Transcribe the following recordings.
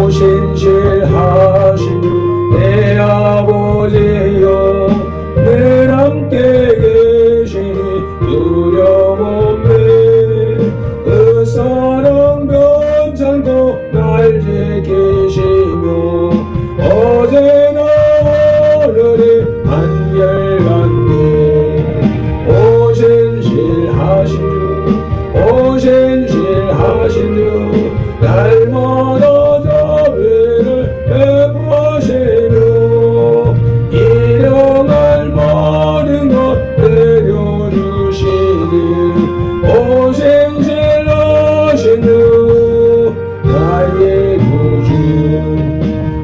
신실하신 주 내 아버지여 늘 함께 계시니 두려움없네. 그 사랑 변찮고 날 지키시며 어제나 오늘이 한결같네. 오 신실하신 주 날마다 자비를 베푸시며 일용할 모든 것 내려주시니 오 신실하신 주 나의 구주.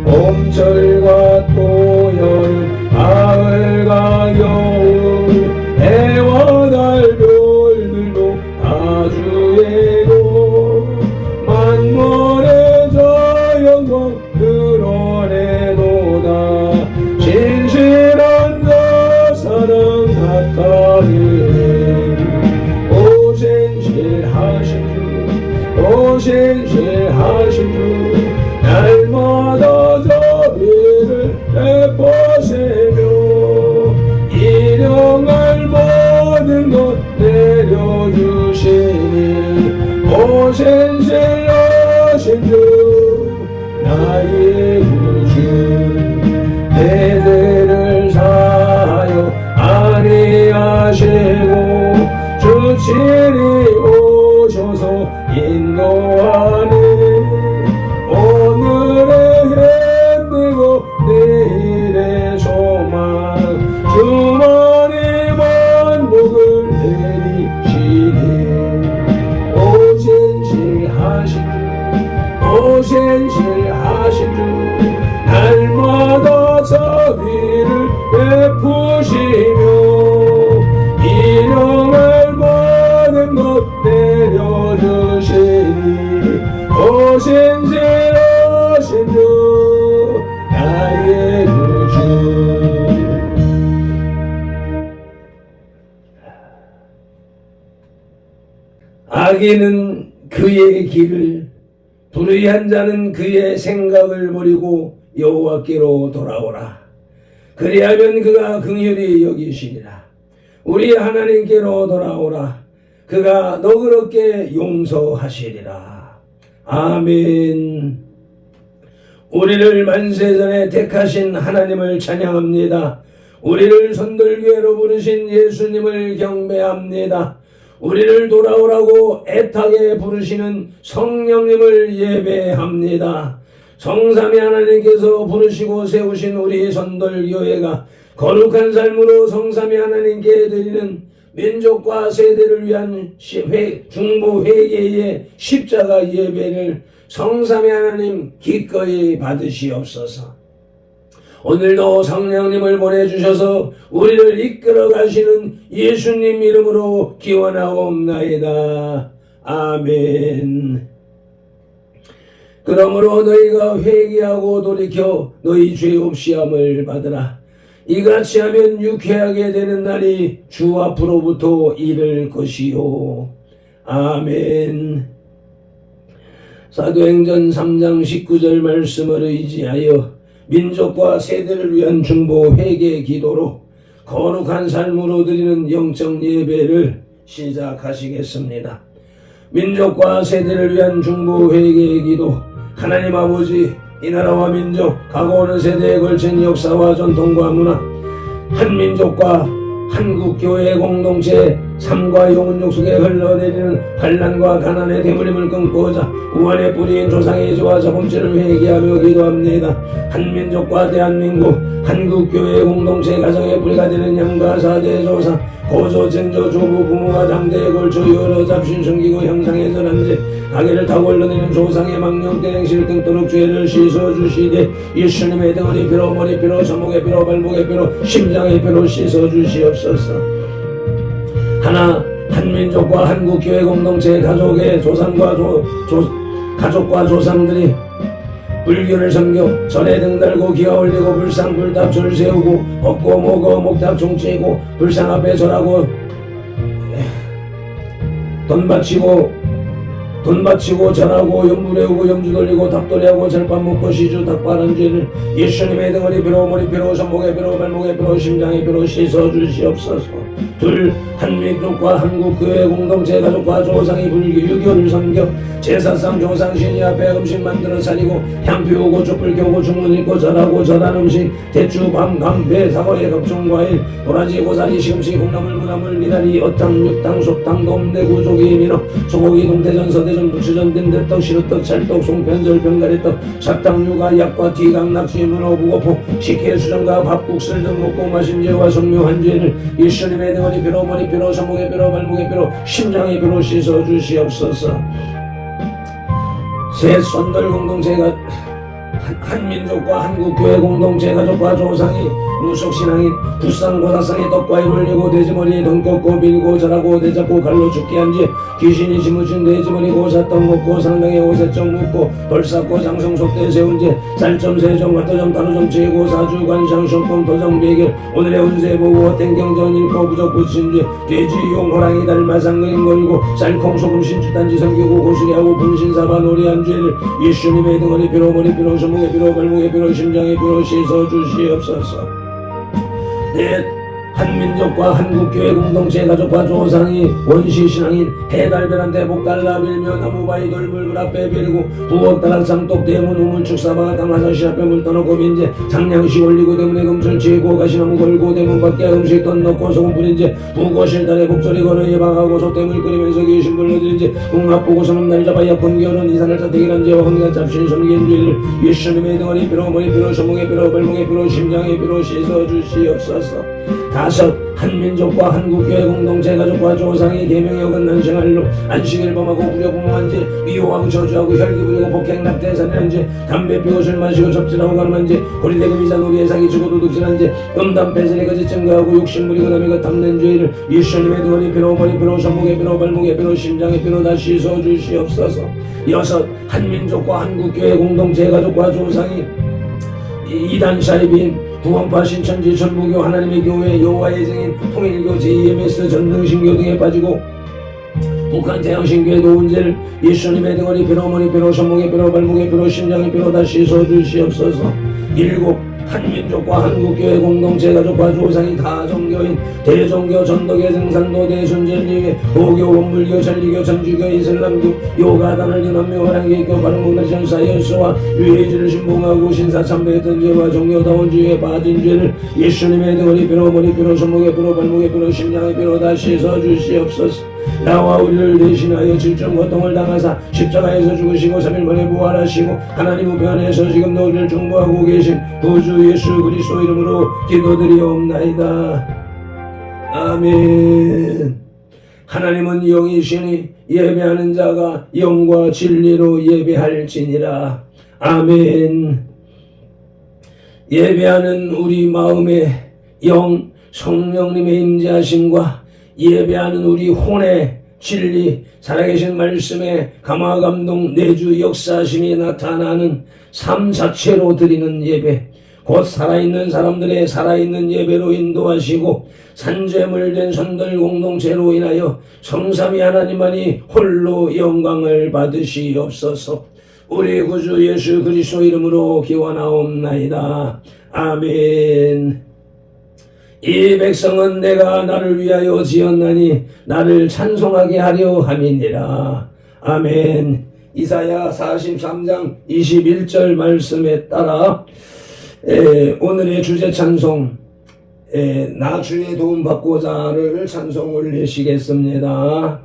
봄철과 또여름 가을과 겨울 해와 달 별들도 다 주의고 만물의 자연과 드러내도다. 신실한 자 사랑 나타내네. 오 신실하신 주 날마다 자비를 베푸시며 일용할 모든 것 내려주시니 오 신실하신 주 나의 구주. 내들을 사하여 안위하시고 주친이 오셔서 인도하네. 오늘의 힘내고 내일의 소망 주만의 만복을 내리시네. 오 신실하신 주 날마다 자비를 베푸시며 일용할 모든 것 내려주시니 오 신실하신 주 나의 구주. 악인은 그의 길을, 불의한 자는 그의 생각을 버리고 여호와께로 돌아오라. 그리하면 그가 긍휼히 여기시리라. 우리 하나님께로 돌아오라. 그가 너그럽게 용서하시리라. 아멘. 우리를 만세전에 택하신 하나님을 찬양합니다. 우리를 선돌교회로 부르신 예수님을 경배합니다. 우리를 돌아오라고 애타게 부르시는 성령님을 예배합니다. 성삼위 하나님께서 부르시고 세우신 우리 선돌교회가 거룩한 삶으로 성삼위 하나님께 드리는 민족과 세대를 위한 중보 회개의 십자가 예배를 성삼위 하나님 기꺼이 받으시옵소서. 오늘도 성령님을 보내주셔서 우리를 이끌어 가시는 예수님 이름으로 기원하옵나이다. 아멘. 그러므로 너희가 회개하고 돌이켜 너희 죄 없이함을 받으라. 이같이 하면 유쾌하게 되는 날이 주 앞으로부터 이를 것이요. 아멘. 사도행전 3장 19절 말씀을 의지하여 민족과 세대를 위한 중보 회개 기도로 거룩한 삶으로 드리는 영적 예배를 시작하시겠습니다. 민족과 세대를 위한 중보 회개 기도. 하나님 아버지, 이 나라와 민족, 가고오는 세대에 걸친 역사와 전통과 문화, 한민족과 한국교회 공동체 삶과 영혼욕 속에 흘러내리는 환난과 가난의 대물림을 끊고자 우한의 뿌리인 조상의 죄와 자범죄를 회개하며 기도합니다. 한민족과 대한민국 한국교회 공동체 가정의 뿌리가 되는 양가 사대 조상 고조 전조 조부 부모가 당대에 걸쳐 여러 잡신 숨기고 형상의 전함제 가게를 타고 흘러내리는 조상의 망령된 행실 끊도록 죄를 씻어주시되 예수님의 덩어리 피로 머리 피로 손목의 피로 발목의 피로 심장의 피로 씻어주시옵소서. 하나 한민족과 한국교회 공동체 가족의 조상과 가족과 조상들이 불교를 섬겨 절에 등달고 기와 올리고 불상 불탑 절 세우고 걷고 먹어 목탑 종치고 불상 앞에 절하고 돈 바치고 돈 바치고 절하고 염불해오고 염주 돌리고 닭도리하고 절밥 먹고 시주 닭바른 죄를 예수님의 등허리 피로 머리피로 손목에 피로 발목에 피로 심장에 피로 씻어주시옵소서. 둘, 한민족과 한국교회 공동체 가족과 조상이 불교 유교를 섬겨 제사상 조상신이 앞에 음식 만들어 차리고 향 피우고 촛불 켜고 중문 읽고 절하고 절한 음식 대추 밤 감배 사과에 각종 과일 도라지 고사리 시금치 콩나물 무나물 미나리 어탕 육탕 속탕 돔대구 조기 민어 소고기 동태전 서대전 부추전 빈대떡 시루떡 찰떡 송편절 병가리떡 삭탕 육아 약과 티강 낙지 문어 부고포 식혜 수정과 밥국 쓸등 먹고 마신 죄와 성묘 한 죄를 예수님의 등허리 피로 머리피로 손목에 피로 발목에 피로 심장에 피로 씻어주시옵소서. 새 손들 공동체가 한민족과 한국교회 공동체 가족과 조상이 무속신앙인 부상고사상에 떡과일 올리고 돼지머리에 돈 꺾고 빌고 절하고 대잡고 갈로 죽게 한지 귀신이 지무친 돼지머리 고사떡 먹고 상당에 오세정 묻고 돌쌓고 장성 속대 세운지 쌀점 세점 화도점 다루점 제고 사주 관상 쇼폼 도정 베결 오늘의 운세 보고 땡경전 읽고 부적 붙인지 돼지 용 호랑이 달마상 그림 거리고 쌀콩 소금 신주단지 섬기고 고수리하고 분신사바 놀이한 죄를 예수님의 등허리 피로 머리피로 손목에 피로 발목에 피로 심장에 피로 씻어주시옵소서. 넷, 한민족과 한국교회 공동체 가족과 조상이 원시신앙인 해달별한테 복달라 빌며 나무바위 돌물불 앞에 빌고 부엌 다락상독 대문 우문 축사바가 담아서시 앞에 물 떠놓고 빈제 장량시 올리고 대문에 금술 치고 가시나무 걸고 대문 밖에 음식 돈 넣고 소금 뿌린제 부거실 달에 복조리 걸어 예방하고 소대물 끓이면서 귀신 불러들인제 궁합 보고 서는 날 잡아 약혼 결혼 이산을 자택이란 죄와 혼가 잡신 섬긴 죄를 예수님의 등허리 피로 머리피로 손목에 피로 발목에 피로 심장에 피로 씻어주시옵소서. 다섯, 한민족과 한국교회 공동체 가족과 조상이 계명에 어긋난 생활로 안식일 범하고 우려부모한 죄 미워하고 저주하고 혈기 부리고 폭행 납대살인한 죄 담배 피우고 술 마시고 접진하고 가늠한 죄 고리대금 이자 놀이에 사기치고 도둑질한 죄 음담패설에 거짓 증거하고 욕심 부리고 남의 것 탐낸 죄를 예수님의 등허리 피로 머리피로 손목에 피로 발목에 피로 심장에 피로 다 씻어주시옵소서. 여섯, 한민족과 한국교회 공동체 가족과 조상이 이단 샤이빈 구원파 신천지 전부교 하나님의 교회 여호와의 증인 통일교 JMS 전능신교 등에 빠지고 북한 태양신교의 노은제를 예수님의 등허리 피로 머리피로 손목에 피로 발목에 피로 심장에 피로 다 씻어주시옵소서. 일곱, 한민족과 한국교회 공동체 가족과 조상이 다종교인 대종교 전도계 증산도 대순전리회 도교 원불교 전리교 전주교 이슬람교 요가단을 연합교 화랑계교 바른목날 전사예수와 유해주를 신봉하고 신사참배했던 죄와 종교다원주의에 빠진 죄를 예수님의 등허리 피로 머리피로 손목에 피로 발목에 피로 심장에 피로 다 씻어주시옵소서. 나와 우리를 대신하여 질정 고통을 당하사 십자가에서 죽으시고 3일 만에 부활하시고 하나님 우편에서 지금도 우리를 중보하고 계신 구주 예수 그리스도 이름으로 기도드리옵나이다. 아멘. 하나님은 영이시니 예배하는 자가 영과 진리로 예배할지니라. 아멘. 예배하는 우리 마음의 영 성령님의 임재하심과 예배하는 우리 혼의 진리 살아계신 말씀에 감화감동 내주 역사심이 나타나는 삶 자체로 드리는 예배 곧 살아있는 사람들의 살아있는 예배로 인도하시고 산재물된 선들 공동체로 인하여 성삼위 하나님만이 홀로 영광을 받으시옵소서. 우리 구주 예수 그리스도 이름으로 기원하옵나이다. 아멘. 이 백성은 내가 나를 위하여 지었나니 나를 찬송하게 하려 함이니라. 아멘. 이사야 43장 21절 말씀에 따라 오늘의 주제 찬송 나 주의 도움 받고자를 찬송 올리시겠습니다.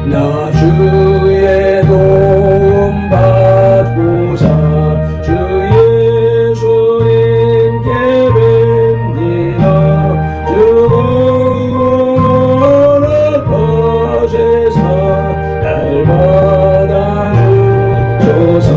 나 주의 도움 받고자 주 예수님께 뵙니다. 주 공의로 높아지사 날마다 주소서.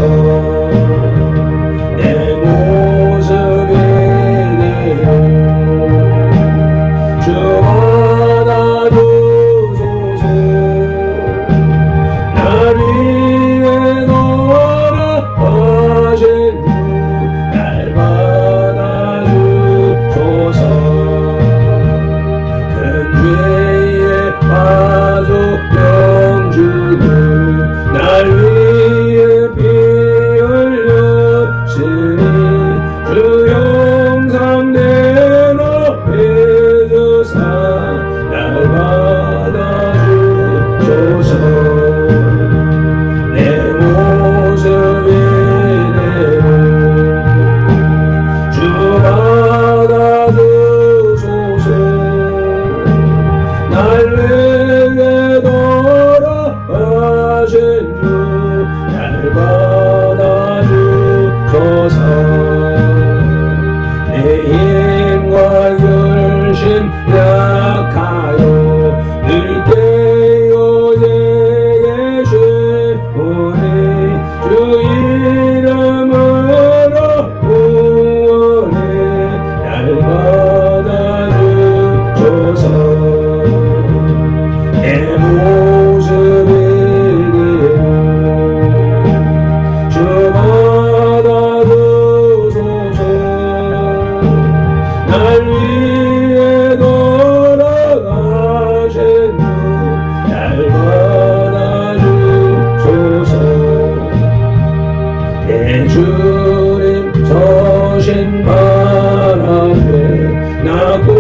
내 주님 서신 발 앞에 나 엎드렸으니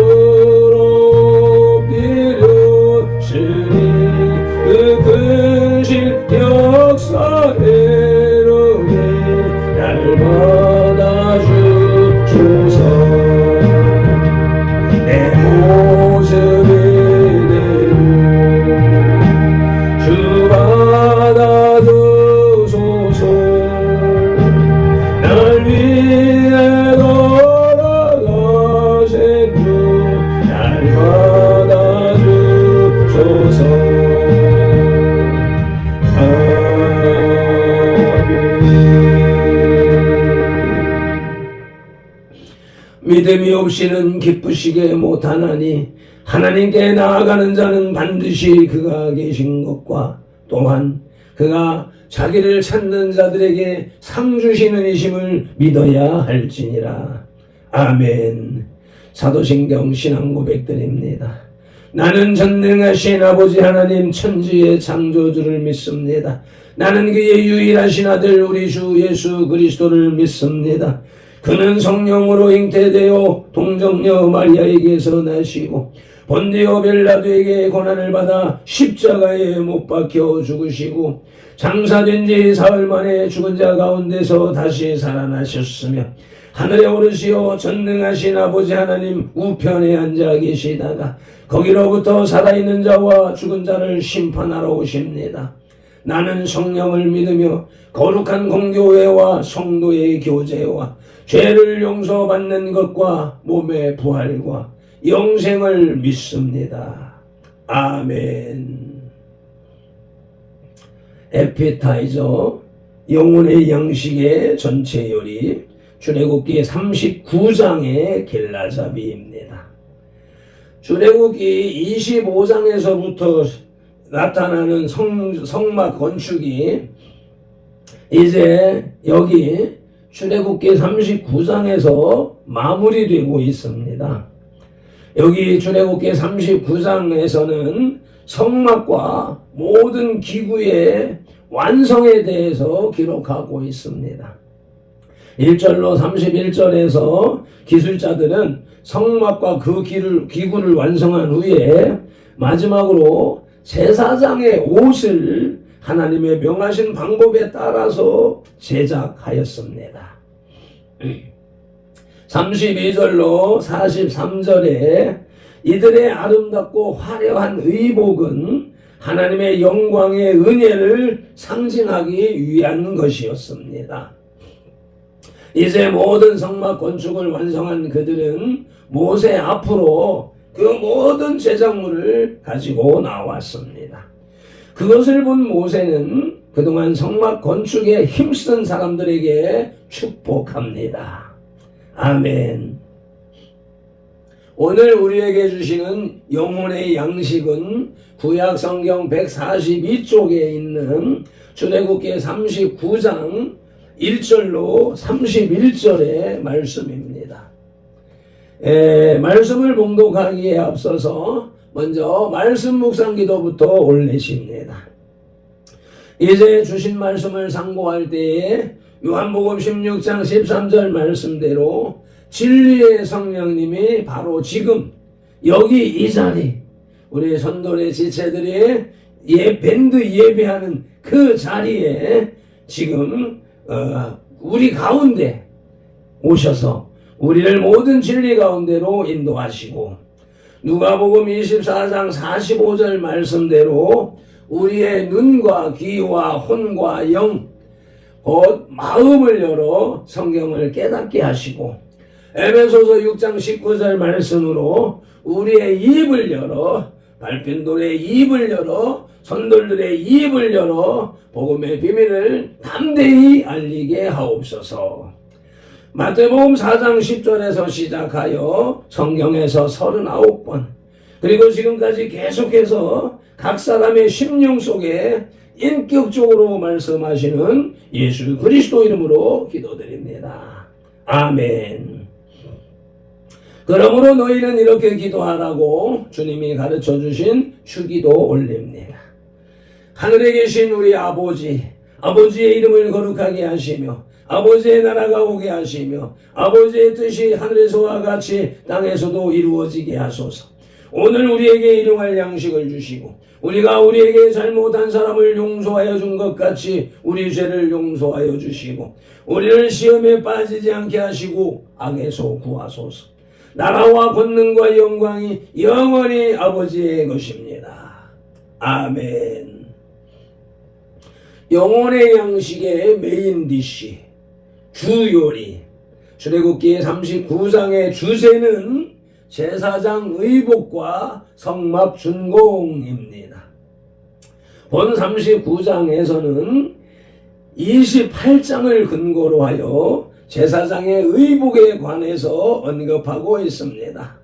그 크신 역사의 이름에 날 받아주소서. 내 모습 이대로 주 받아주소서. 날 위해 돌아가신 주 날 받아주소서. 믿음이 없이는 기쁘시게 못하나니 하나님께 나아가는 자는 반드시 그가 계신 것과 또한 그가 자기를 찾는 자들에게 상 주시는 이심을 믿어야 할지니라. 아멘. 사도신경 신앙 고백드립니다. 나는 전능하신 아버지 하나님 천지의 창조주를 믿습니다. 나는 그의 유일하신 아들 우리 주 예수 그리스도를 믿습니다. 그는 성령으로 잉태되어 동정녀 마리아에게서 나시고 본디오 빌라도에게 고난을 받아 십자가에 못 박혀 죽으시고 장사된 지 사흘 만에 죽은 자 가운데서 다시 살아나셨으며 하늘에 오르시어 전능하신 아버지 하나님 우편에 앉아 계시다가 거기로부터 살아있는 자와 죽은 자를 심판하러 오십니다. 나는 성령을 믿으며 거룩한 공교회와 성도의 교제와 죄를 용서받는 것과 몸의 부활과 영생을 믿습니다. 아멘. 에피타이저 영혼의 양식의 전체 요리 출애굽기 39장의 길라잡이입니다. 출애굽기 25장에서부터 나타나는 성막 건축이 이제 여기 출애굽기 39장에서 마무리되고 있습니다. 여기 출애굽기 39장에서는 성막과 모든 기구의 완성에 대해서 기록하고 있습니다. 1절로 31절에서 기술자들은 성막과 그 기구를 완성한 후에 마지막으로 제사장의 옷을 하나님의 명하신 방법에 따라서 제작하였습니다. 32절로 43절에 이들의 아름답고 화려한 의복은 하나님의 영광의 은혜를 상징하기 위한 것이었습니다. 이제 모든 성막 건축을 완성한 그들은 모세 앞으로 그 모든 제작물을 가지고 나왔습니다. 그것을 본 모세는 그동안 성막 건축에 힘쓴 사람들에게 축복합니다. 아멘. 오늘 우리에게 주시는 영혼의 양식은 구약 성경 142쪽에 있는 출애굽기 39장 1절로 31절의 말씀입니다. 말씀을 봉독하기에 앞서서 먼저 말씀 묵상 기도부터 올리십니다. 이제 주신 말씀을 상고할 때에 요한복음 16장 13절 말씀대로 진리의 성령님이 바로 지금 여기 이 자리 우리 선돌의 지체들이 밴드 예배하는 그 자리에 지금 우리 가운데 오셔서 우리를 모든 진리 가운데로 인도하시고 누가복음 24장 45절 말씀대로 우리의 눈과 귀와 혼과 영 곧 마음을 열어 성경을 깨닫게 하시고 에베소서 6장 19절 말씀으로 우리의 입을 열어 발핀돌의 입을 열어 선돌들의 입을 열어 복음의 비밀을 담대히 알리게 하옵소서. 마태복음 4장 10절에서 시작하여 성경에서 39번 그리고 지금까지 계속해서 각 사람의 심령 속에 인격적으로 말씀하시는 예수 그리스도 이름으로 기도드립니다. 아멘. 그러므로 너희는 이렇게 기도하라고 주님이 가르쳐 주신 주기도 올립니다. 하늘에 계신 우리 아버지, 아버지의 이름을 거룩하게 하시며 아버지의 나라가 오게 하시며 아버지의 뜻이 하늘에서와 같이 땅에서도 이루어지게 하소서. 오늘 우리에게 일용할 양식을 주시고 우리가 우리에게 잘못한 사람을 용서하여 준 것 같이 우리 죄를 용서하여 주시고 우리를 시험에 빠지지 않게 하시고 악에서 구하소서. 나라와 권능과 영광이 영원히 아버지의 것입니다. 아멘. 영혼의 양식의 메인 디시, 주요리, 출애굽기 39장의 주제는 제사장 의복과 성막 준공입니다. 본 39장에서는 28장을 근거로 하여 제사장의 의복에 관해서 언급하고 있습니다.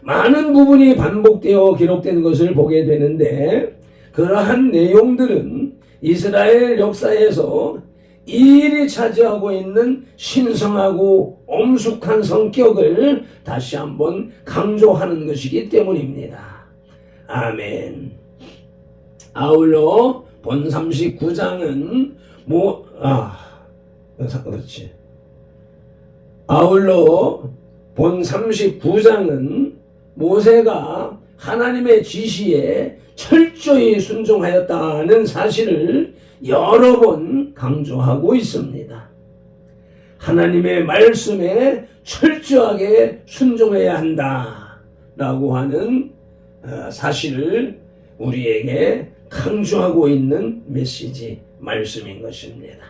많은 부분이 반복되어 기록된 것을 보게 되는데 그러한 내용들은 이스라엘 역사에서 일일이 차지하고 있는 신성하고 엄숙한 성격을 다시 한번 강조하는 것이기 때문입니다. 아멘. 아울러 본 39장은 아울러 본 39장은 모세가 하나님의 지시에 철저히 순종하였다는 사실을 여러 번 강조하고 있습니다. 하나님의 말씀에 철저하게 순종해야 한다라고 하는 사실을 우리에게 강조하고 있는 메시지 말씀인 것입니다.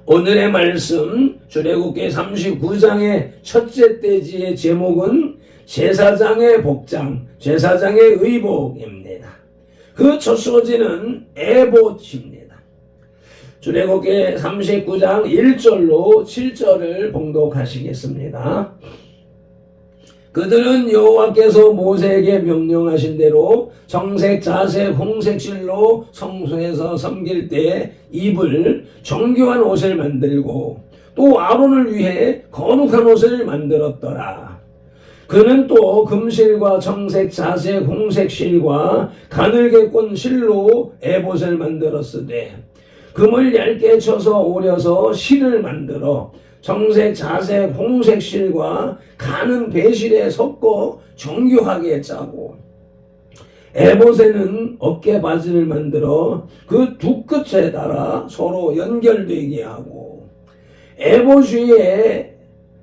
오늘의 말씀 출애굽기 39장의 첫째 대지의 제목은 제사장의 복장, 제사장의 의복입니다. 그 첫 소지는 에봇입니다. 출애굽기 39장 1절로 7절을 봉독하시겠습니다. 그들은 여호와께서 모세에게 명령하신 대로 정색, 자색, 홍색 실로 성소에서 섬길 때 입을 정교한 옷을 만들고 또 아론을 위해 거룩한 옷을 만들었더라. 그는 또 금실과 정색, 자색, 홍색 실과 가늘게 꼰 실로 에봇을 만들었으되 금을 얇게 쳐서 오려서 실을 만들어 정색, 자색, 홍색 실과 가는 배실에 섞어 정교하게 짜고 에봇에는 어깨 바지를 만들어 그 두 끝에 달아 서로 연결되게 하고 에봇 위에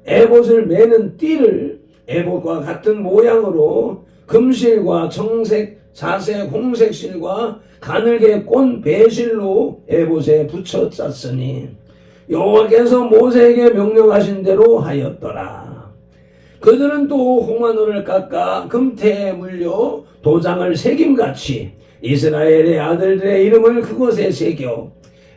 에봇을 매는 띠를 에봇과 같은 모양으로 금실과 정색, 자색, 홍색 실과 가늘게 꼰 배실로 에봇에 붙여 짰으니 여호와께서 모세에게 명령하신 대로 하였더라. 그들은 또 홍마노를 깎아 금태에 물려 도장을 새김같이 이스라엘의 아들들의 이름을 그곳에 새겨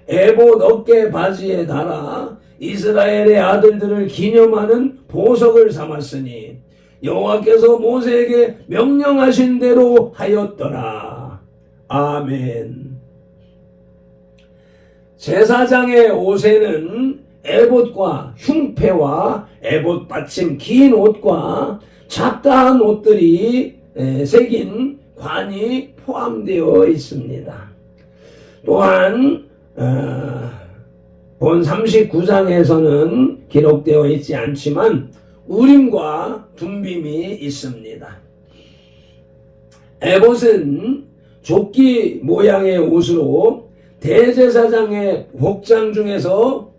에봇 어깨 바지에 달아 이스라엘의 아들들을 기념하는 보석을 삼았으니 여호와께서 모세에게 명령하신 대로 하였더라. 아멘. 제사장의 옷에는 에봇과 흉패와 에봇 받침 긴 옷과 작다한 옷들이 새긴 관이 포함되어 있습니다. 또한 본 39장에서는 기록되어 있지 않지만 우림과 둠빔이 있습니다. 에봇은 조끼 모양의 옷으로 대제사장의 복장 중에서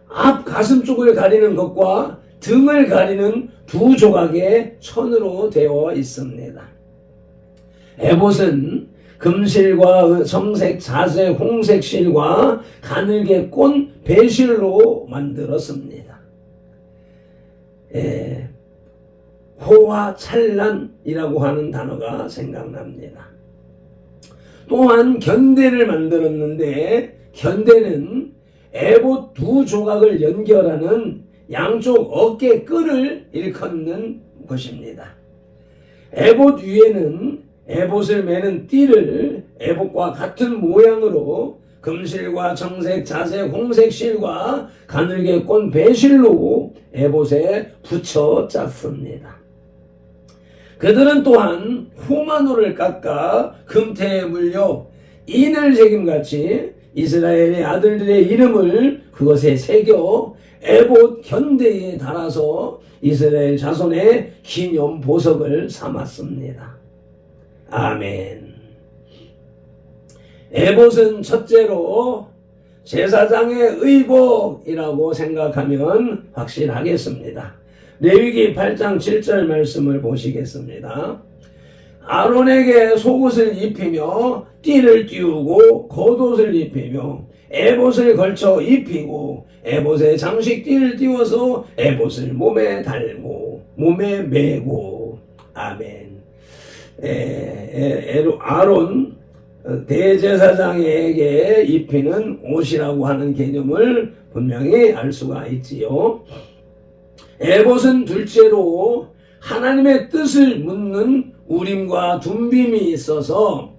앞 가슴 쪽을 가리는 것과 등을 가리는 두 조각의 천으로 되어 있습니다. 에봇은 금실과 정색, 자색, 홍색 실과 가늘게 꼰 배실로 만들었습니다. 호화찬란이라고 하는 단어가 생각납니다. 또한 견대를 만들었는데 견대는 에봇 두 조각을 연결하는 양쪽 어깨 끈을 일컫는 것입니다. 에봇 위에는 에봇을 매는 띠를 에봇과 같은 모양으로 금실과 정색, 자색, 홍색 실과 가늘게 꼰 배실로 에봇에 붙여 짰습니다. 그들은 또한 호마노를 깎아 금태에 물려 인을 새김같이 이스라엘의 아들들의 이름을 그것에 새겨 에봇 견대에 달아서 이스라엘 자손의 기념 보석을 삼았습니다. 아멘. 에봇은 첫째로 제사장의 의복이라고 생각하면 확실하겠습니다. 레위기 8장 7절 말씀을 보시겠습니다. 아론에게 속옷을 입히며 띠를 띄우고 겉옷을 입히며 에봇을 걸쳐 입히고 에봇에 장식띠를 띄워서 에봇을 몸에 달고 몸에 메고. 아멘. 아론 대제사장에게 입히는 옷이라고 하는 개념을 분명히 알 수가 있지요. 에봇은 둘째로 하나님의 뜻을 묻는 우림과 둠빔이 있어서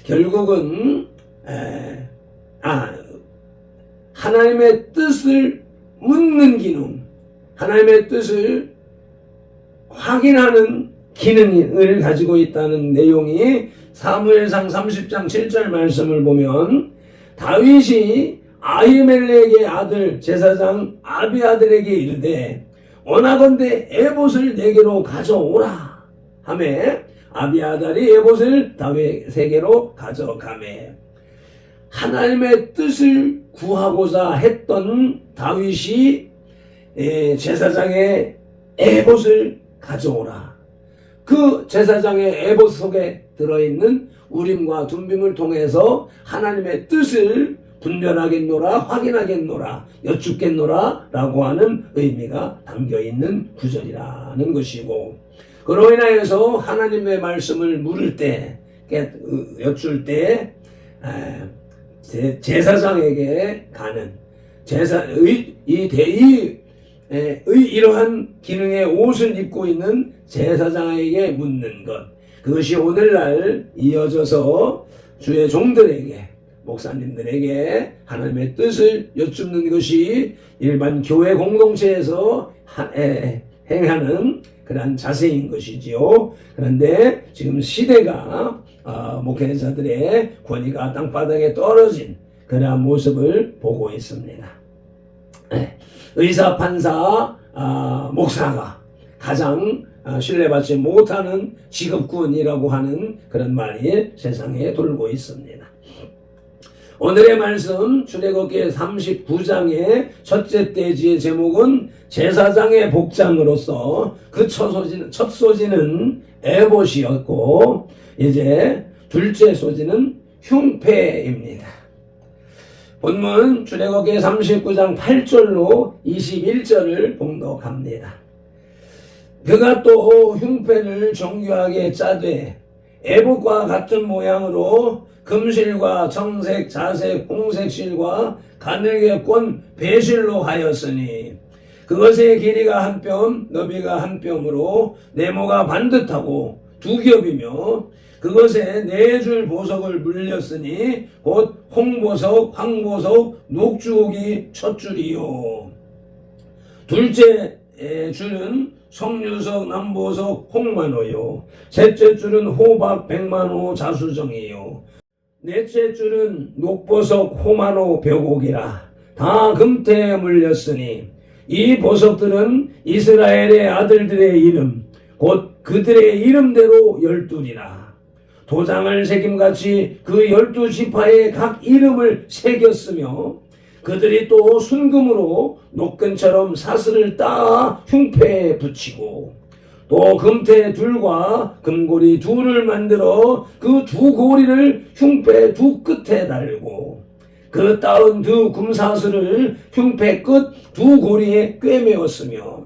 결국은 하나님의 뜻을 묻는 기능, 하나님의 뜻을 확인하는 기능을 가지고 있다는 내용이 사무엘상 30장 7절 말씀을 보면 다윗이 아히멜렉의 아들 제사장 아비아들에게 이르되 원하건대 에봇을 내게로 가져오라 하매 아비아달이 에봇을 다윗에게로 가져가매 하나님의 뜻을 구하고자 했던 다윗이 제사장의 에봇을 가져오라. 그 제사장의 에봇 속에 들어있는 우림과 둠빔을 통해서 하나님의 뜻을 분별하겠노라, 확인하겠노라, 여쭙겠노라 라고 하는 의미가 담겨있는 구절이라는 것이고, 그로 인하여서 하나님의 말씀을 물을 때, 여쭐 때 제사장에게 가는 이러한 기능의 옷을 입고 있는 제사장에게 묻는 것, 그것이 오늘날 이어져서 주의 종들에게, 목사님들에게 하나님의 뜻을 여쭙는 것이 일반 교회 공동체에서 행하는 그러한 자세인 것이지요. 그런데 지금 시대가 목회자들의 권위가 땅바닥에 떨어진 그러한 모습을 보고 있습니다. 의사, 판사, 목사가 가장 신뢰받지 못하는 직업군이라고 하는 그런 말이 세상에 돌고 있습니다. 오늘의 말씀 출애굽기 39장의 첫째 떼지의 제목은 제사장의 복장으로서 그 첫 소지는 에봇이었고 이제 둘째 소지는 흉패입니다. 본문 출애굽기 39장 8절로 21절을 봉독합니다. 그가 또 흉패를 정교하게 짜되 에봇과 같은 모양으로 금실과 청색, 자색, 홍색 실과 가늘게 꼰 배실로 하였으니 그것의 길이가 한 뼘, 너비가 한 뼘으로 네모가 반듯하고 두 겹이며 그것에 네 줄 보석을 물렸으니 곧 홍보석, 황보석, 녹주옥이 첫 줄이요. 둘째 줄은 석류석, 남보석, 홍만호요. 셋째 줄은 호박, 백만호, 자수정이요. 넷째 줄은 녹보석, 호만호, 벽옥이라. 다 금태에 물렸으니 이 보석들은 이스라엘의 아들들의 이름, 곧 그들의 이름대로 12이라. 도장을 새김같이 그 12지파의 각 이름을 새겼으며 그들이 또 순금으로 녹근처럼 사슬을 따 흉패에 붙이고 또 금태 둘과 금고리 둘을 만들어 그 두 고리를 흉패 두 끝에 달고 그 따은 두 금사슬을 흉패 끝 두 고리에 꿰매었으며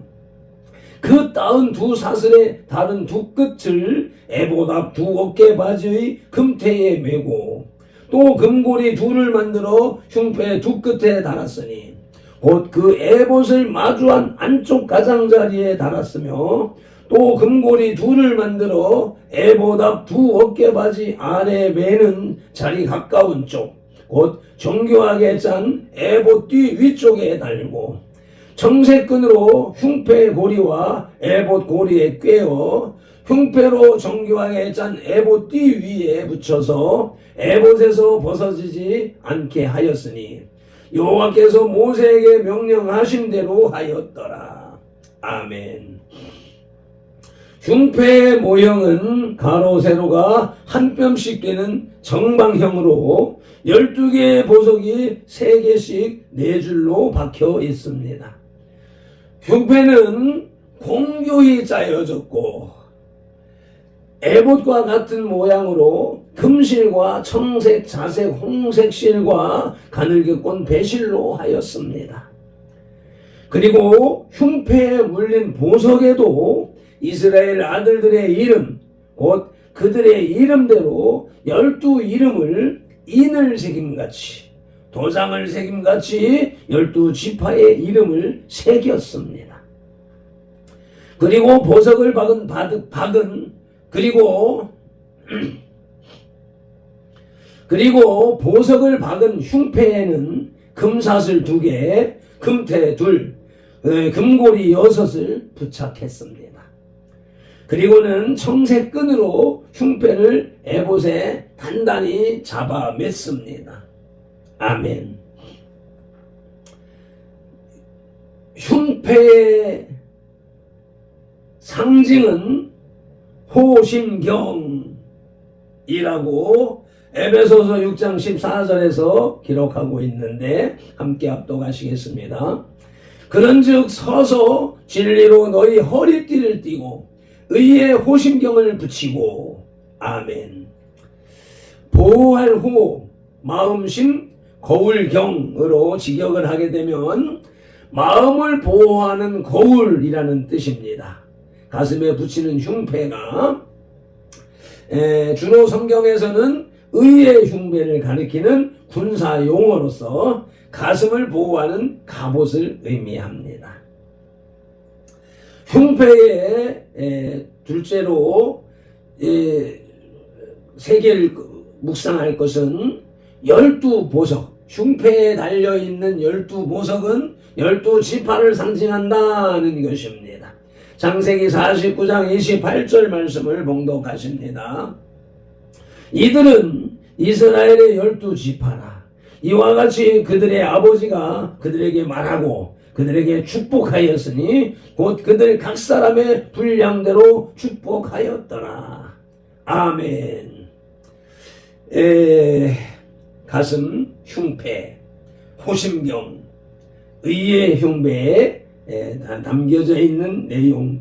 그 따은 두 사슬의 다른 두 끝을 에봇 앞 두 어깨 바지의 금태에 메고 또 금고리 둘을 만들어 흉패 두 끝에 달았으니 곧 그 에봇을 마주한 안쪽 가장자리에 달았으며 또 금고리 둘을 만들어 에봇 앞 두 어깨 바지 아래 매는 자리 가까운 쪽 곧 정교하게 짠 에봇 뒤 위쪽에 달고 청색끈으로 흉패 고리와 에봇 고리에 꿰어 흉패로 정교하게 짠 에봇띠 위에 붙여서 에봇에서 벗어지지 않게 하였으니 여호와께서 모세에게 명령하신 대로 하였더라. 아멘. 흉패의 모형은 가로 세로가 한 뼘씩 되는 정방형으로 12개의 보석이 3개씩 4줄로 박혀 있습니다. 흉패는 공교히 짜여졌고 에봇과 같은 모양으로 금실과 청색, 자색, 홍색 실과 가늘게 꼰 배실로 하였습니다. 그리고 흉패에 물린 보석에도 이스라엘 아들들의 이름, 곧 그들의 이름대로 12이름을 인을 새김같이, 도장을 새김같이 12지파의 이름을 새겼습니다. 그리고 보석을 그리고 보석을 박은 흉패에는 금사슬 2개, 금태 2, 금고리 6을 부착했습니다. 그리고는 청색 끈으로 흉패를 에봇에 단단히 잡아 맸습니다. 아멘. 흉패의 상징은 호심경이라고 에베소서 6장 14절에서 기록하고 있는데 함께 압독하시겠습니다. 그런즉 서서 진리로 너희 허리띠를 띠고 의의 호심경을 붙이고. 아멘. 보호할 호, 마음심, 거울경으로 직역을 하게 되면 마음을 보호하는 거울이라는 뜻입니다. 가슴에 붙이는 흉패가 주로 성경에서는 의의 흉배를 가리키는 군사 용어로서 가슴을 보호하는 갑옷을 의미합니다. 흉패에 둘째로 새길 묵상할 것은 12보석, 흉패에 달려있는 12보석은 12지파를 상징한다는 것입니다. 창세기 49장 28절 말씀을 봉독하십니다. 이들은 이스라엘의 12지파라. 이와 같이 그들의 아버지가 그들에게 말하고 그들에게 축복하였으니 곧 그들 각 사람의 분량대로 축복하였더라. 아멘. 가슴, 흉패, 호심경, 의의 흉배에 담겨져 있는 내용은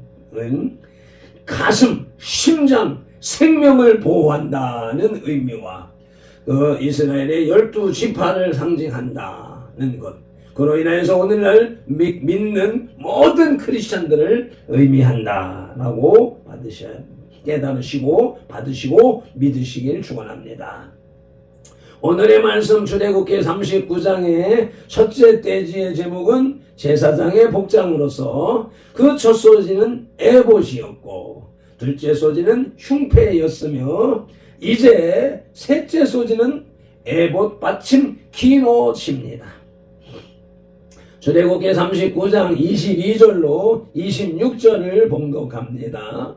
가슴, 심장, 생명을 보호한다는 의미와 이스라엘의 12지파를 상징한다는 것, 그로 인해서 오늘날 믿는 모든 크리스찬들을 의미한다라고 깨달으시고 받으시고 믿으시길 축원합니다. 오늘의 말씀 출애굽기 39장의 첫째 떼지의 제목은 제사장의 복장으로서 그 첫 소지는 에봇이었고 둘째 소지는 흉패였으며 이제 셋째 소지는 에봇 받침 긴 옷입니다. 출애굽기 39장 22절로 26절을 봉독합니다.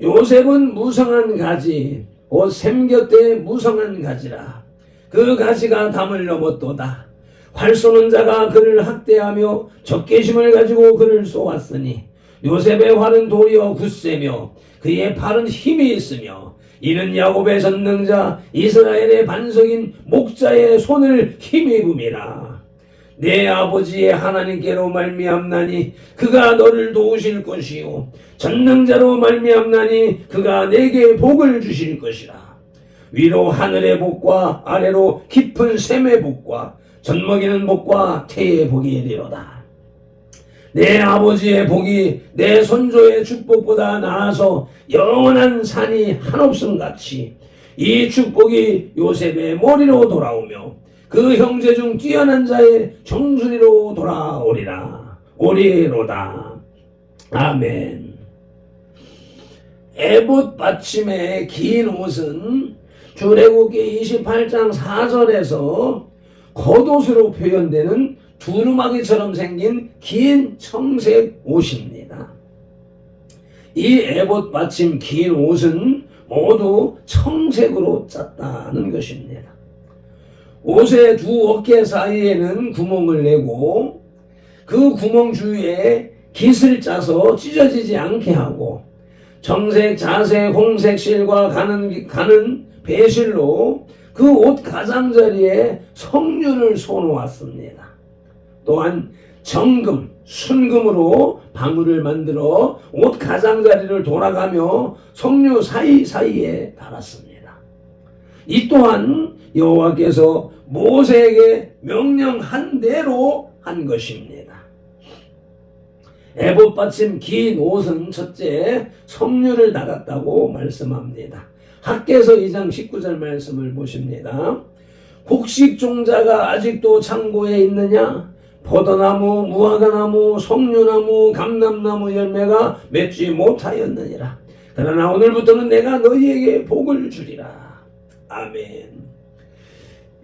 요셉은 무성한 가지 곧 샘 곁에 무성한 가지라. 그 가지가 담을 넘었도다. 활 쏘는 자가 그를 학대하며 적개심을 가지고 그를 쏘았으니 요셉의 활은 도리어 굳세며 그의 팔은 힘이 있으며 이는 야곱의 전능자 이스라엘의 반석인 목자의 손을 힘입음이라. 내 아버지의 하나님께로 말미암나니 그가 너를 도우실 것이요 전능자로 말미암나니 그가 내게 복을 주실 것이라. 위로 하늘의 복과 아래로 깊은 샘의 복과 젖먹이는 복과 태의 복이 이르로다. 내 아버지의 복이 내 손조의 축복보다 나아서 영원한 산이 한없음 같이 이 축복이 요셉의 머리로 돌아오며 그 형제 중 뛰어난 자의 정수리로 오리로다. 아멘. 에봇 받침의 긴 옷은 출애굽기 28장 4절에서 겉옷으로 표현되는 두루마기처럼 생긴 긴 청색 옷입니다. 이 에봇 받침 긴 옷은 모두 청색으로 짰다는 것입니다. 옷의 두 어깨 사이에는 구멍을 내고 그 구멍 주위에 깃을 짜서 찢어지지 않게 하고 정색, 자색, 홍색 실과 가는 배실로 그 옷 가장자리에 석류를 쏘놓았습니다. 또한 정금, 순금으로 방울을 만들어 옷 가장자리를 돌아가며 석류 사이사이에 달았습니다. 이 또한 여호와께서 모세에게 명령한 대로 한 것입니다. 에봇 받침 긴 옷은 첫째 석류를 달았다고 말씀합니다. 학개서 2장 19절 말씀을 보십니다. 곡식 종자가 아직도 창고에 있느냐? 포도나무, 무화과나무, 석류나무, 감람나무 열매가 맺지 못하였느니라. 그러나 오늘부터는 내가 너희에게 복을 주리라. 아멘.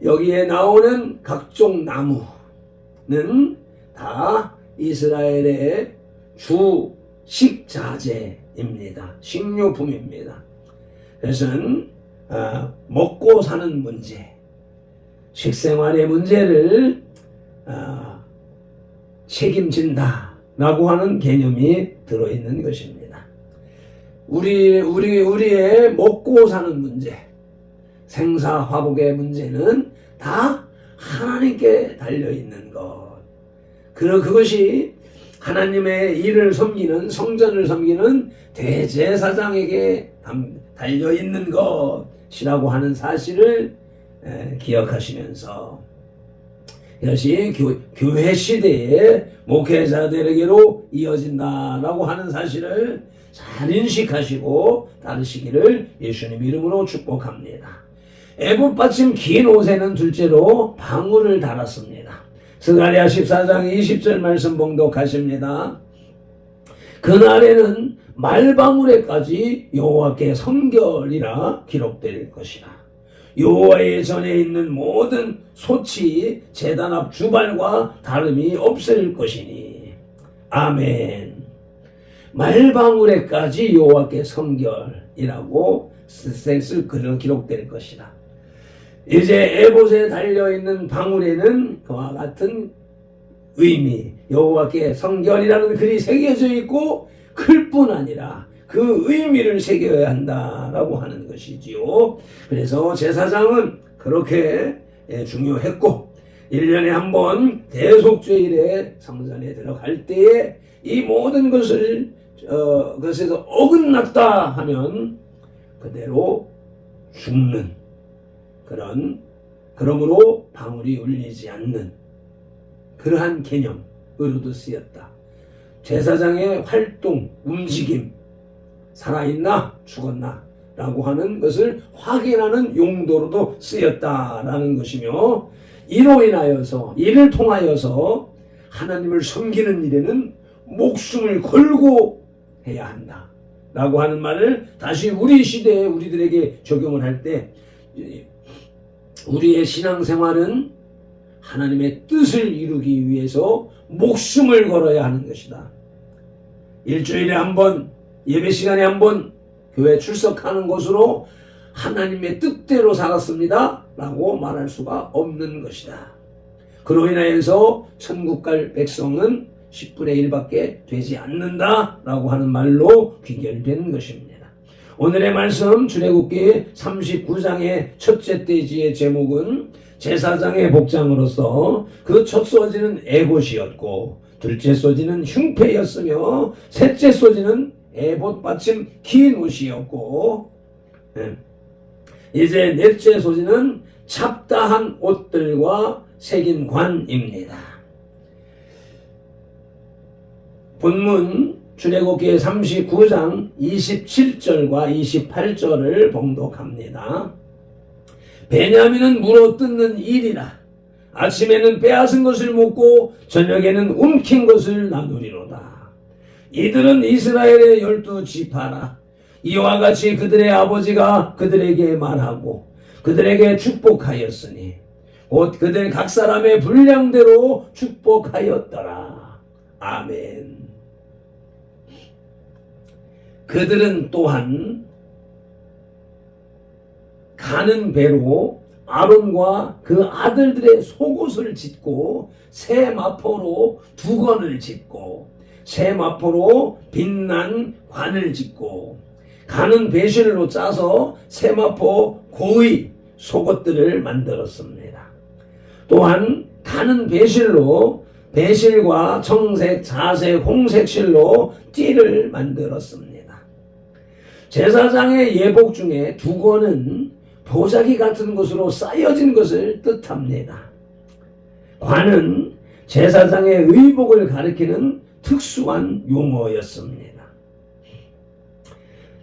여기에 나오는 각종 나무는 다 이스라엘의 주 식자재입니다. 식료품입니다. 그것은 먹고 사는 문제, 식생활의 문제를 책임진다라고 하는 개념이 들어있는 것입니다. 우리의 먹고 사는 문제, 생사화복의 문제는 다 하나님께 달려있는 것. 그것이 하나님의 일을 섬기는, 성전을 섬기는 대제사장에게 달려있는 것이라고 하는 사실을 기억하시면서 이것이 교회 시대의 목회자들에게로 이어진다라고 하는 사실을 잘 인식하시고 따르시기를 예수님 이름으로 축복합니다. 에봇 받침 긴 옷에는 둘째로 방울을 달았습니다. 스가랴 14장 20절 말씀 봉독하십니다. 그날에는 말방울에까지 여호와께 성결이라 기록될 것이라. 여호와의 전에 있는 모든 소치 제단 앞 주발과 다름이 없을 것이니. 아멘. 말방울에까지 여호와께 성결이라고 기록될 것이라. 이제 에봇에 달려있는 방울에는 그와 같은 의미, 여호와께 성결이라는 글이 새겨져 있고 클 뿐 아니라 그 의미를 새겨야 한다라고 하는 것이지요. 그래서 제사장은 그렇게 중요했고 1년에 한 번 대속죄일에 성전에 들어갈 때에 이 모든 것에서 어긋났다 하면 그대로 죽는 그러므로 방울이 울리지 않는 그러한 개념으로도 쓰였다. 제사장의 활동, 움직임, 살아있나 죽었나 라고 하는 것을 확인하는 용도로도 쓰였다라는 것이며, 이를 통하여서 하나님을 섬기는 일에는 목숨을 걸고 해야 한다 라고 하는 말을 다시 우리 시대에 우리들에게 적용을 할 때, 우리의 신앙생활은 하나님의 뜻을 이루기 위해서 목숨을 걸어야 하는 것이다. 일주일에 한 번, 예배 시간에 한 번 교회 출석하는 것으로 하나님의 뜻대로 살았습니다 라고 말할 수가 없는 것이다. 그로 인하여서 천국 갈 백성은 10분의 1밖에 되지 않는다 라고 하는 말로 귀결되는 것입니다. 오늘의 말씀 출애굽기 39장의 첫째 돼지의 제목은 제사장의 복장으로서 그 첫 소지는 에봇이었고, 둘째 소지는 흉패였으며, 셋째 소지는 에봇 받침 긴 옷이었고, 이제 넷째 소지는 잡다한 옷들과 새긴 관입니다. 본문 출애굽기 39장 27절과 28절을 봉독합니다. 베냐민은 물어뜯는 일이라. 아침에는 빼앗은 것을 먹고 저녁에는 움킨 것을 나누리로다. 이들은 이스라엘의 12지파라. 이와 같이 그들의 아버지가 그들에게 말하고 그들에게 축복하였으니 곧 그들 각 사람의 분량대로 축복하였더라. 아멘. 그들은 또한 가는 배로 아론과 그 아들들의 속옷을 짓고 새 마포로 두건을 짓고 새 마포로 빛난 관을 짓고 가는 배실로 짜서 새 마포 고의 속옷들을 만들었습니다. 또한 가는 배실로 배실과 청색, 자색, 홍색 실로 띠를 만들었습니다. 제사장의 예복 중에 두건은 보자기 같은 것으로 쌓여진 것을 뜻합니다. 관은 제사장의 의복을 가리키는 특수한 용어였습니다.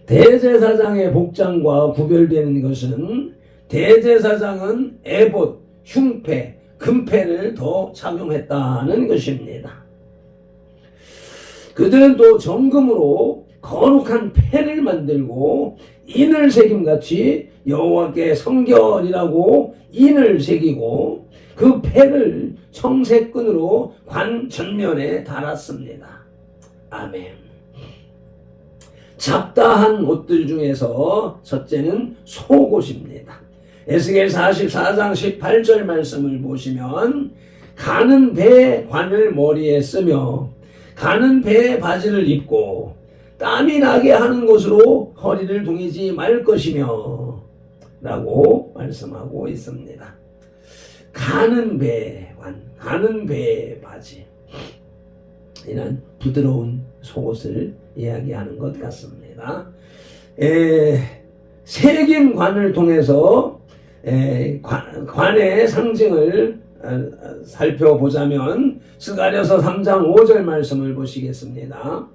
대제사장의 복장과 구별되는 것은 대제사장은 에봇, 흉패, 금패를 더 착용했다는 것입니다. 그들은 또 정금으로 거룩한 패를 만들고 인을 새김같이 여호와께 성결이라고 인을 새기고 그 패를 청색끈으로 관 전면에 달았습니다. 아멘. 잡다한 옷들 중에서 첫째는 속옷입니다. 에스겔 44장 18절 말씀을 보시면 가는 배 관을 머리에 쓰며 가는 배 바지를 입고 땀이 나게 하는 것으로 허리를 동이지 말 것이며 라고 말씀하고 있습니다. 가는 배 관, 가는 배 바지, 이는 부드러운 속옷을 이야기하는 것 같습니다. 새긴 관을 통해서 관의 상징을 살펴보자면 스가랴서 3장 5절 말씀을 보시겠습니다.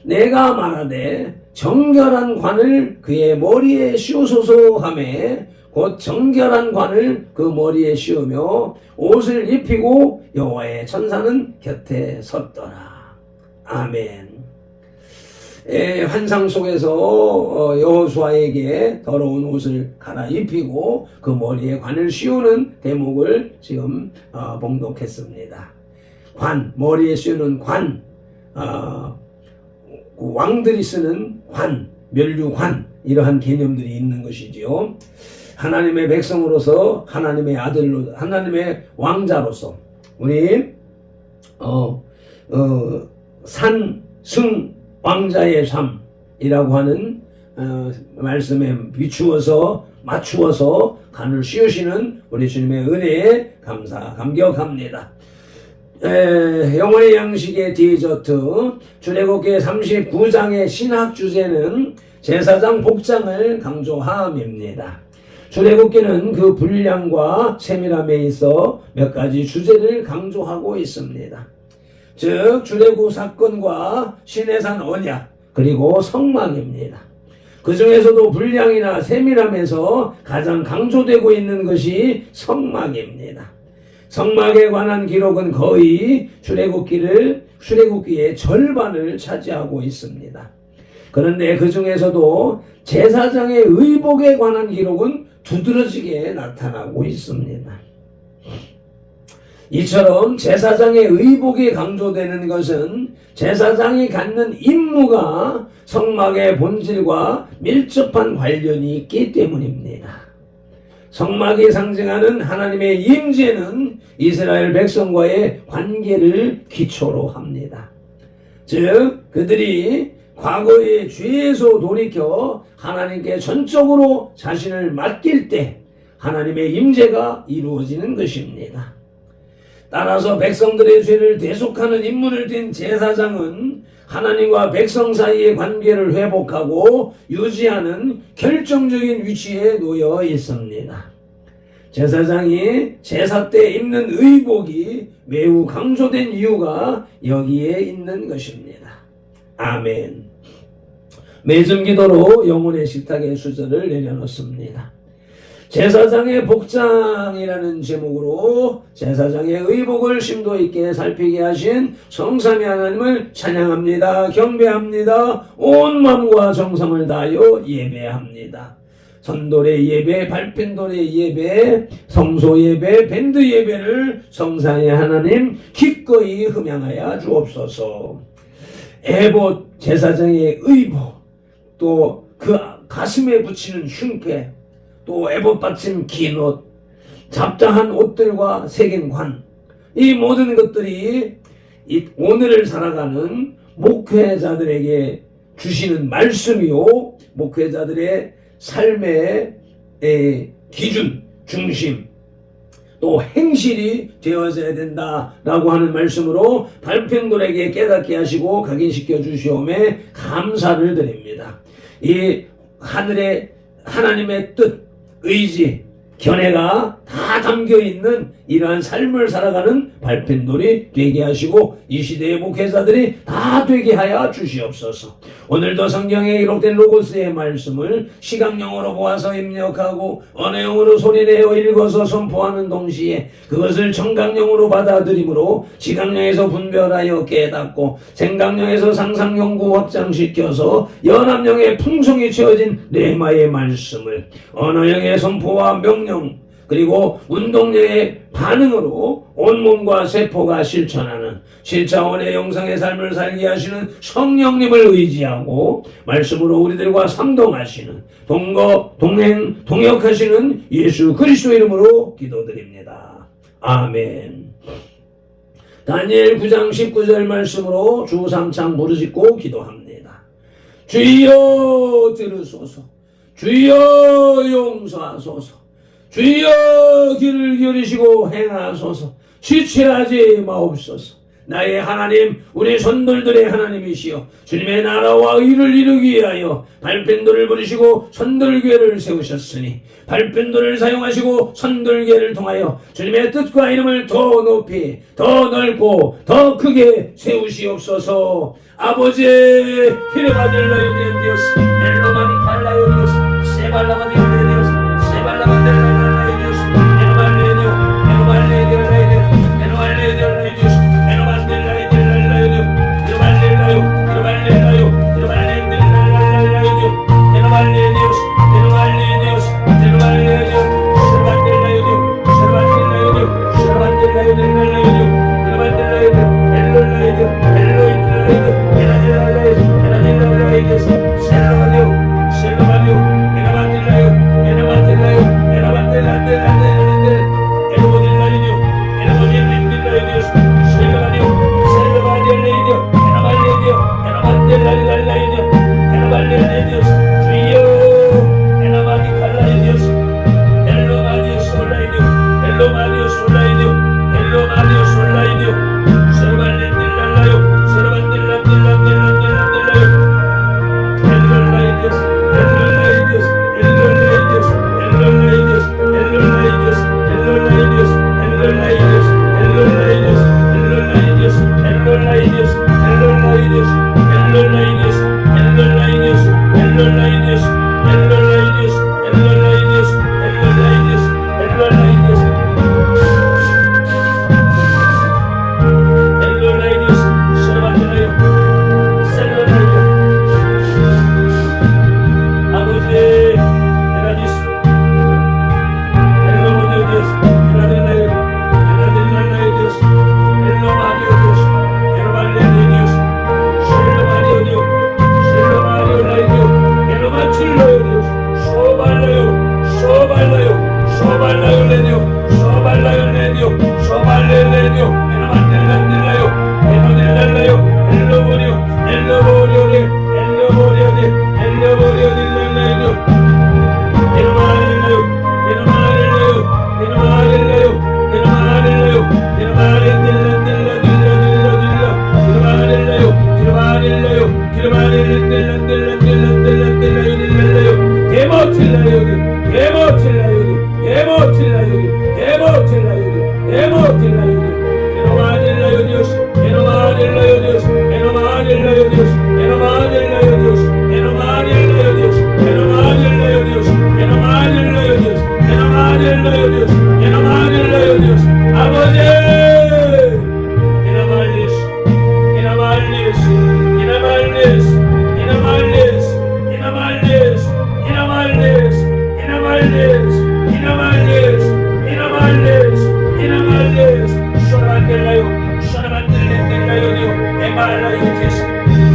내가 말하되 정결한 관을 그의 머리에 씌우소서 하매 곧 정결한 관을 그 머리에 씌우며 옷을 입히고 여호와의 천사는 곁에 섰더라. 아멘. 환상 속에서 여호수아에게 더러운 옷을 갈아입히고 그 머리에 관을 씌우는 대목을 지금 봉독했습니다. 관, 머리에 씌우는 관, 왕들이 쓰는 관, 면류관, 이러한 개념들이 있는 것이지요. 하나님의 백성으로서, 하나님의 아들로, 하나님의 왕자로서 우리 산, 승, 왕자의 삶이라고 하는 말씀에 비추어서 맞추어서 관을 씌우시는 우리 주님의 은혜에 감격합니다. 영혼의 양식의 디저트 출애굽기 39장의 신학 주제는 제사장 복장을 강조함입니다. 출애굽기는 그 분량과 세밀함에 있어 몇 가지 주제를 강조하고 있습니다. 즉 출애굽 사건과 시내산 언약 그리고 성막입니다. 그 중에서도 분량이나 세밀함에서 가장 강조되고 있는 것이 성막입니다. 성막에 관한 기록은 거의 출애굽기의 절반을 차지하고 있습니다. 그런데 그 중에서도 제사장의 의복에 관한 기록은 두드러지게 나타나고 있습니다. 이처럼 제사장의 의복이 강조되는 것은 제사장이 갖는 임무가 성막의 본질과 밀접한 관련이 있기 때문입니다. 성막이 상징하는 하나님의 임재는 이스라엘 백성과의 관계를 기초로 합니다. 즉 그들이 과거의 죄에서 돌이켜 하나님께 전적으로 자신을 맡길 때 하나님의 임재가 이루어지는 것입니다. 따라서 백성들의 죄를 대속하는 임무를 띈 제사장은 하나님과 백성 사이의 관계를 회복하고 유지하는 결정적인 위치에 놓여 있습니다. 제사장이 제사 때 입는 의복이 매우 강조된 이유가 여기에 있는 것입니다. 아멘. 매점 기도로 영혼의 식탁에 수저를 내려놓습니다. 제사장의 복장이라는 제목으로 제사장의 의복을 심도 있게 살피게 하신 성삼위 하나님을 찬양합니다. 경배합니다. 온 마음과 정성을 다하여 예배합니다. 선돌의 예배, 발펜돌의 예배, 성소 예배, 밴드 예배를 성삼위 하나님 기꺼이 흠양하여 주옵소서. 에봇 제사장의 의복, 또 그 가슴에 붙이는 흉패, 또 에봇 받침 긴 옷, 잡다한 옷들과 새긴 관, 이 모든 것들이 이 오늘을 살아가는 목회자들에게 주시는 말씀이요, 목회자들의 삶의 기준, 중심, 또 행실이 되어져야 된다라고 하는 말씀으로 발편들에게 깨닫게 하시고 각인시켜 주시오매 감사를 드립니다. 이 하늘의 하나님의 뜻, 의지, 견해가 다 담겨있는 이러한 삶을 살아가는 발편돌이 되게 하시고 이 시대의 목회자들이 다 되게 하여 주시옵소서. 오늘도 성경에 기록된 로고스의 말씀을 시각용어로 보아서 입력하고 언어용어로 소리내어 읽어서 선포하는 동시에 그것을 청각용어로 받아들이므로 시각용에서 분별하여 깨닫고 생각용에서 상상연구 확장시켜서 연합용의 풍성이 채워진 레마의 말씀을 언어용의 선포와 명령 그리고 운동량의 반응으로 온몸과 세포가 실천하는 7차원의 영성의 삶을 살게 하시는 성령님을 의지하고 말씀으로 우리들과 상동하시는 동거, 동행, 동역하시는 예수 그리스도 이름으로 기도드립니다. 아멘. 다니엘 9장 19절 말씀으로 주 3창 부르짖고 기도합니다. 주여 들으소서, 주여 용서하소서, 주여 귀를 기울이시고 행하소서, 지체하지 마옵소서. 나의 하나님, 우리 선돌들의 하나님이시여, 주님의 나라와 의를 이루기 위하여 발편도를 부르시고 선돌교회를 세우셨으니 발편도를 사용하시고 선돌교회를 통하여 주님의 뜻과 이름을 더 높이, 더 넓고 더 크게 세우시옵소서. 아버지, 히르바딜라요 디오스, 멜로마니 칼라요 디오스, 세발라마니 디오스, 세발라마니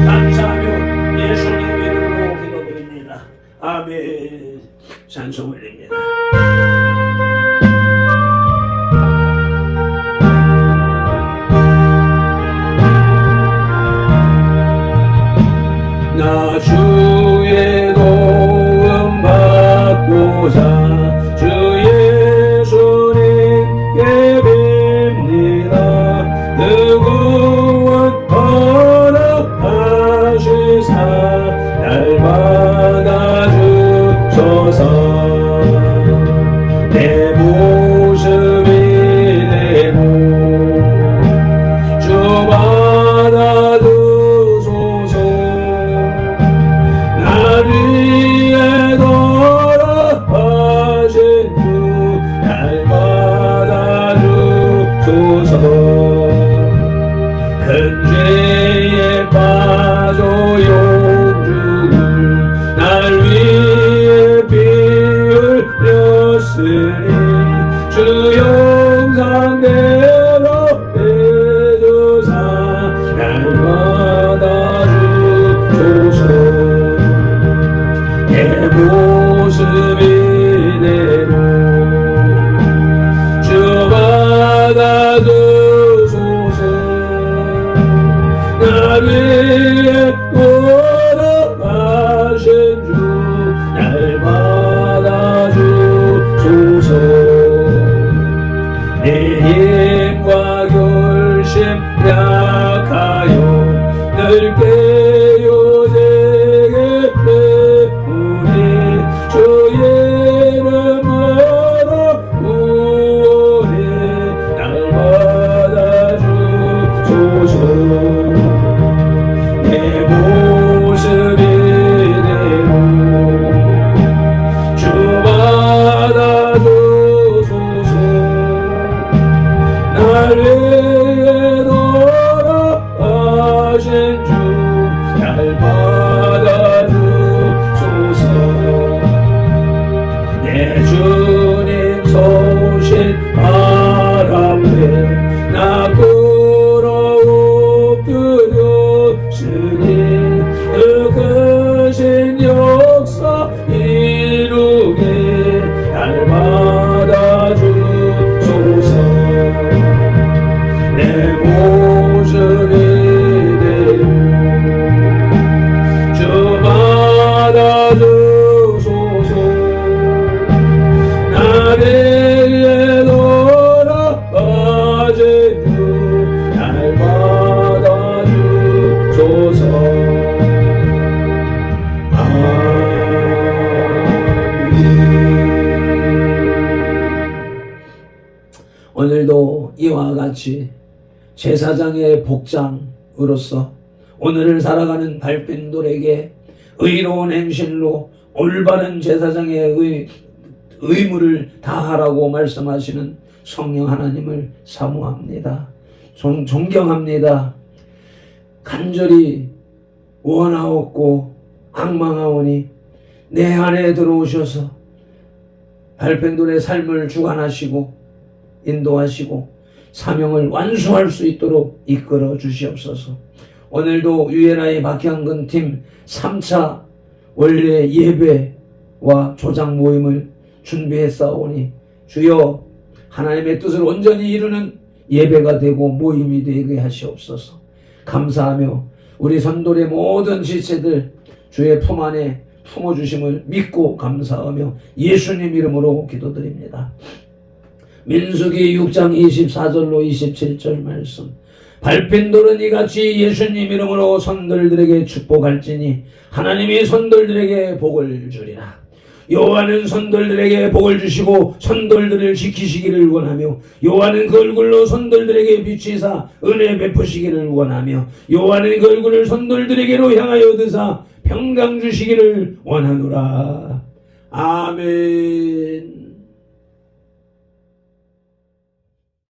감사하며 예수님 이름으로 기도드립니다. 찬송 올립니다. 나 주의 도움 받고자 주 예수님께 빕니다. 뜨거운 허락하시사 날 받아주소서. 내 모습이 되고 주 받아주소서. 날 위해 돌아가신 주 날 받아주소서. 큰 죄에 빠져 용죽을 날 위해 피 흘렸으니 주 형상대로 해주사 날 받아주소서. 내 모습이 되고 주 받아주소서. 날 위해 돌아가신 주 날 받아주소서. 내 힘과 결심 약하여 늘 깨어지게 때문에 주의 이름으로 구원해 날 받아주소서. 내 모습이 되고 주 받아주소서. 날 위해 돌아가신 주 날 받아주소서. 내 주님 소신 바람에 나 끌어엎드렸으니 그 크신 역사 이루게 날 받아주소서. 내 모습이 되고 주 받아주소서. 나에게 돌아가신 주 날 받아주소서. 아멘. 오늘도 이와 같이 제사장의 복장으로서 오늘을 살아가는 발핀돌에게 의로운 행실로 올바른 제사장의 의무를 다하라고 말씀하시는 성령 하나님을 사모합니다. 존경합니다. 간절히 원하옵고 악망하오니 내 안에 들어오셔서 발펜돌의 삶을 주관하시고 인도하시고 사명을 완수할 수 있도록 이끌어 주시옵소서. 오늘도 유엔아이 박향근 팀 3차 원래 예배와 조장 모임을 준비했사오니 주여 하나님의 뜻을 온전히 이루는 예배가 되고 모임이 되게 하시옵소서. 감사하며 우리 선돌의 모든 지체들 주의 품 안에 품어주심을 믿고 감사하며 예수님 이름으로 기도드립니다. 민수기 6장 24절로 27절 말씀. 발핀돌은 이같이 예수님 이름으로 선돌들에게 축복할지니 하나님이 선돌들에게 복을 주리라. 여호와는 선돌들에게 복을 주시고 선돌들을 지키시기를 원하며 여호와는 그 얼굴로 선돌들에게 비치사 은혜 베푸시기를 원하며 여호와는 그 얼굴을 선돌들에게로 향하여 드사 평강 주시기를 원하노라. 아멘.